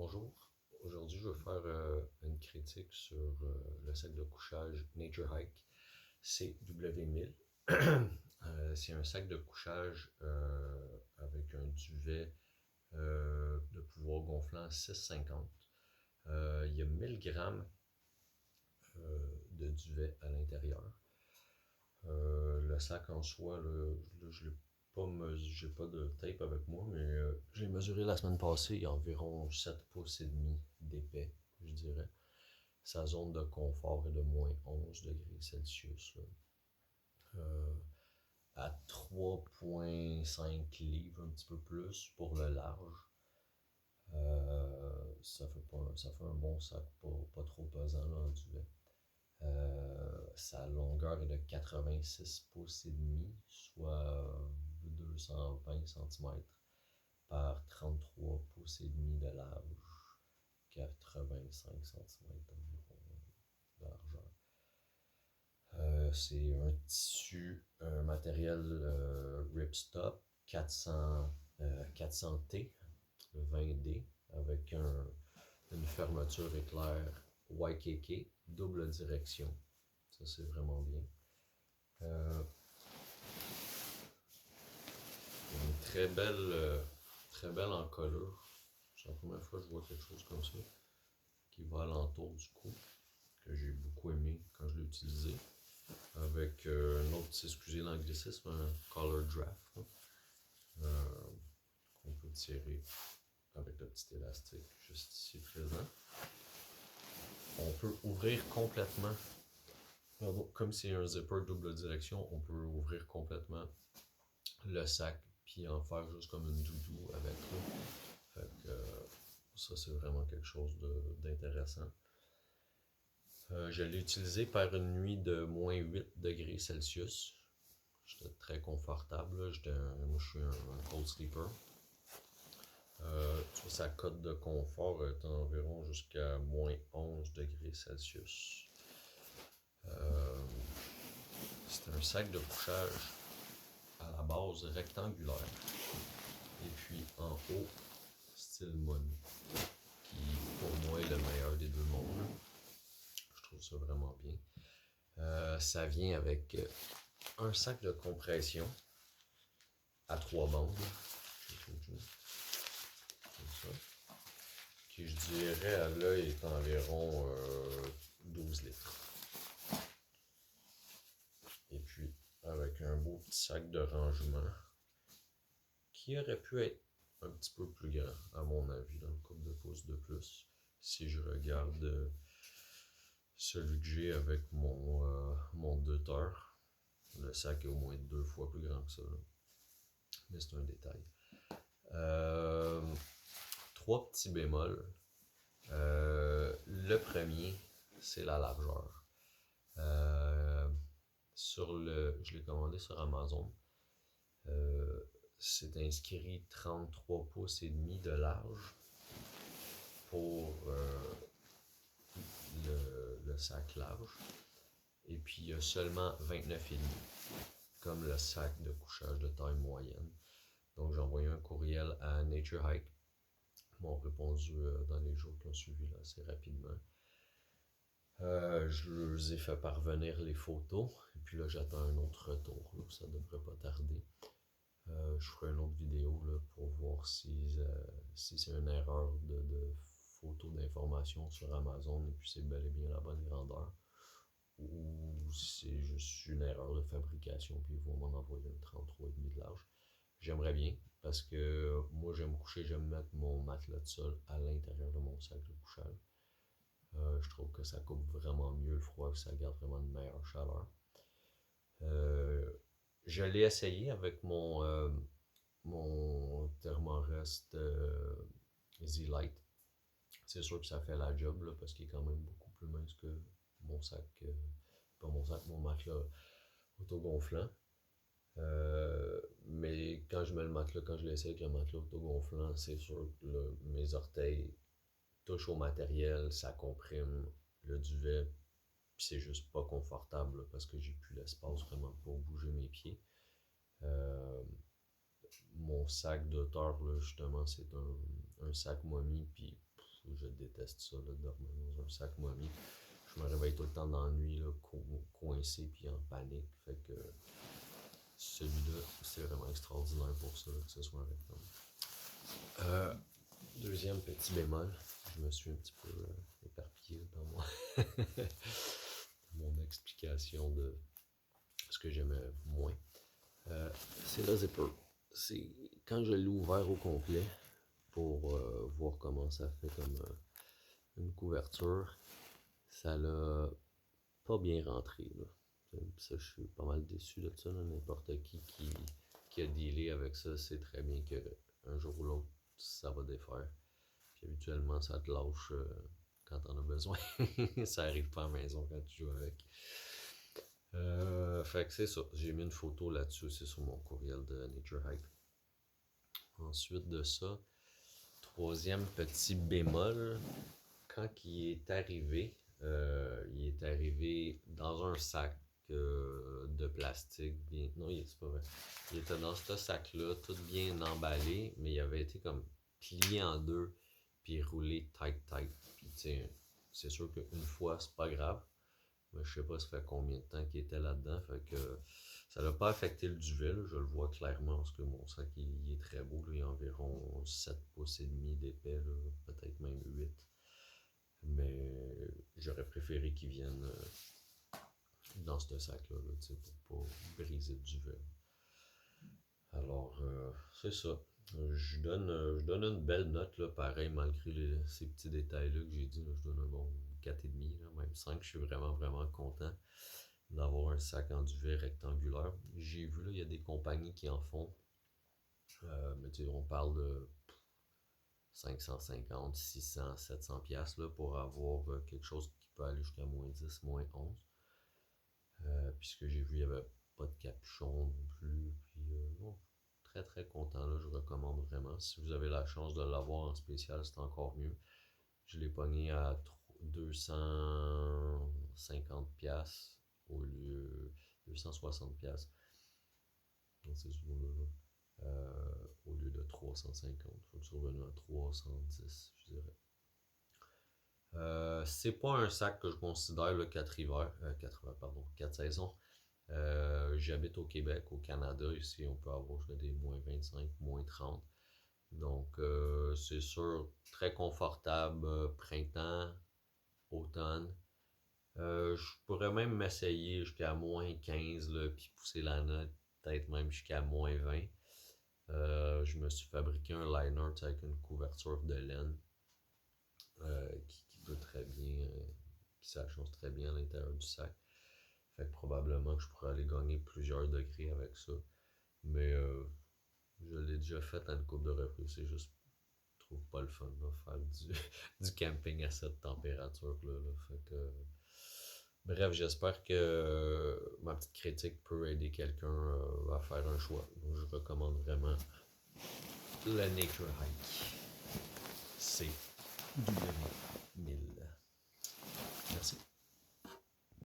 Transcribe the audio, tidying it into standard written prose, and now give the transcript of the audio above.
Bonjour, aujourd'hui je vais faire une critique sur le sac de couchage Nature Hike CW1000. C'est un sac de couchage avec un duvet de pouvoir gonflant 650. Il y a 1000 grammes de duvet à l'intérieur. Le sac en soi, je l'ai pas j'ai pas de tape avec moi, mais j'ai mesuré la semaine passée, il y a environ 7 pouces et demi d'épais, je dirais. Sa zone de confort est de moins 11 degrés Celsius. Euh, à 3,5 livres, un petit peu plus pour le large. Ça fait un bon sac, pas trop pesant là, en duvet. Sa longueur est de 86 pouces et demi, soit 220 cm par 33 pouces et demi de large, 85 cm environ de largeur. C'est un tissu, un matériel ripstop 400T, 20D, avec une fermeture éclair YKK, double direction. Ça, c'est vraiment bien. Une très belle encolure. C'est la première fois que je vois quelque chose comme ça, qui va alentour du cou, que j'ai beaucoup aimé quand je l'ai utilisé. Avec un autre, excusez l'anglicisme, un collar draft, qu'on peut tirer avec le petit élastique juste ici présent. On peut ouvrir complètement, comme c'est un zipper double direction, on peut ouvrir complètement le sac puis en faire juste comme une doudou avec. Fait que ça, c'est vraiment quelque chose d'intéressant. Je l'ai utilisé par une nuit de moins 8 degrés Celsius. J'étais très confortable. Moi, je suis un cold sleeper. Sa cote de confort est environ jusqu'à moins 11 degrés Celsius. C'est un sac de couchage à la base rectangulaire. Et puis en haut, style momie, qui pour moi est le meilleur des deux mondes. Je trouve ça vraiment bien. Ça vient avec un sac de compression à 3 bandes, comme ça, qui je dirais à l'œil est environ 12 litres. Et puis avec un beau petit sac de rangement qui aurait pu être un petit peu plus grand, à mon avis, dans une couple de pouces de plus. Si je regarde celui que j'ai avec mon 2 heures, le sac est au moins 2 fois plus grand que ça. Là. Mais c'est un détail. 3 petits bémols. Le premier, c'est la largeur. Je l'ai commandé sur Amazon. C'est inscrit 33 pouces et demi de large pour le sac large. Et puis il y a seulement 29,5 comme le sac de couchage de taille moyenne. Donc j'ai envoyé un courriel à Nature Hike. Ils m'ont répondu dans les jours qui ont suivi là, assez rapidement. Je leur ai fait parvenir les photos. Et puis là, j'attends un autre retour. Là, ça devrait pas tarder. Je ferai une autre vidéo là, pour voir si c'est une erreur de photo d'information sur Amazon et puis c'est bel et bien la bonne grandeur. Ou si c'est juste une erreur de fabrication puis ils vont m'en envoyer un 33,5 de large. J'aimerais bien parce que moi j'aime coucher, j'aime mettre mon matelas de sol à l'intérieur de mon sac de couchage. Je trouve que ça coupe vraiment mieux le froid, que ça garde vraiment une meilleure chaleur. Je l'ai essayé avec mon Thermarest Z-Lite. C'est sûr que ça fait la job là, parce qu'il est quand même beaucoup plus mince que mon sac, pas mon sac, mon matelas autogonflant. Mais quand je mets le matelas, quand je l'essaie avec le matelas autogonflant, c'est sûr que là, mes orteils touchent au matériel, ça comprime le duvet, puis c'est juste pas confortable là, parce que j'ai plus l'espace vraiment pour bouger mes pieds. Mon sac d'auteur, là, justement, c'est un sac momie, puis Je déteste ça, là, dormir dans un sac moimi. Je me réveille tout le temps dans la nuit, là, coincé puis en panique. Fait que celui-là, c'est vraiment extraordinaire pour ça, là, que ce soit un rectangle. Deuxième petit bémol, je me suis un petit peu éparpillé dans mon explication de ce que j'aimais moins. C'est le zipper. C'est quand je l'ai ouvert au complet pour voir comment ça fait comme une couverture, ça l'a pas bien rentré. Là. Ça, je suis pas mal déçu de ça. N'importe qui a dealé avec ça sait très bien qu'un jour ou l'autre, ça va défaire. Puis habituellement, ça te lâche quand t'en as besoin. Ça arrive pas à la maison quand tu joues avec. Fait que c'est ça. J'ai mis une photo là-dessus. C'est sur mon courriel de Nature Hike. Ensuite de ça, troisième petit bémol, quand il est arrivé dans un sac de plastique. Non, c'est pas vrai. Il était dans ce sac-là, tout bien emballé, mais il avait été comme plié en deux, puis roulé tight. Puis c'est sûr qu'une fois, c'est pas grave. Mais je sais pas ça fait combien de temps qu'il était là-dedans. Fait que ça n'a pas affecté le duvet. Là, je le vois clairement parce que mon sac il est très beau. Là, il a environ 7 pouces et demi d'épais, peut-être même 8. Mais j'aurais préféré qu'il vienne dans ce sac-là, là, pour pas briser le duvet. Alors, c'est ça. Je donne une belle note, là, pareil, malgré ces petits détails-là que j'ai dit. Là, je donne un bon 4,5, là, même 5. Je suis vraiment, vraiment content d'avoir un sac en duvet rectangulaire. J'ai vu, là, il y a des compagnies qui en font. Mais tu sais, on parle de 550, 600, 700 pièces pour avoir quelque chose qui peut aller jusqu'à moins 10, moins 11. Puis ce que j'ai vu, il n'y avait pas de capuchon non plus. Puis bon, très très content, là, je recommande vraiment. Si vous avez la chance de l'avoir en spécial, c'est encore mieux. Je l'ai pogné à 250 pièces au lieu 260 pièces. Dans ces eaux-là. Au lieu de 350. Je suis revenu à 310, je dirais. C'est pas un sac que je considère le 4 hivers, 4 saisons. J'habite au Québec, au Canada. Ici, on peut avoir des moins 25, moins 30. Donc, c'est sûr, très confortable, printemps, automne. Je pourrais même m'essayer jusqu'à moins 15, là, puis pousser la note, peut-être même jusqu'à moins 20. Je me suis fabriqué un liner avec une couverture de laine qui peut très bien, qui s'achance très bien à l'intérieur du sac. Fait que probablement que je pourrais aller gagner plusieurs degrés avec ça. Mais je l'ai déjà fait à une couple de reprises. C'est juste, je trouve pas le fun de faire du camping à cette température-là. Là. Fait que, bref, j'espère que ma petite critique peut aider quelqu'un à faire un choix. Donc, je recommande vraiment le Nature Hike. C'est W1000.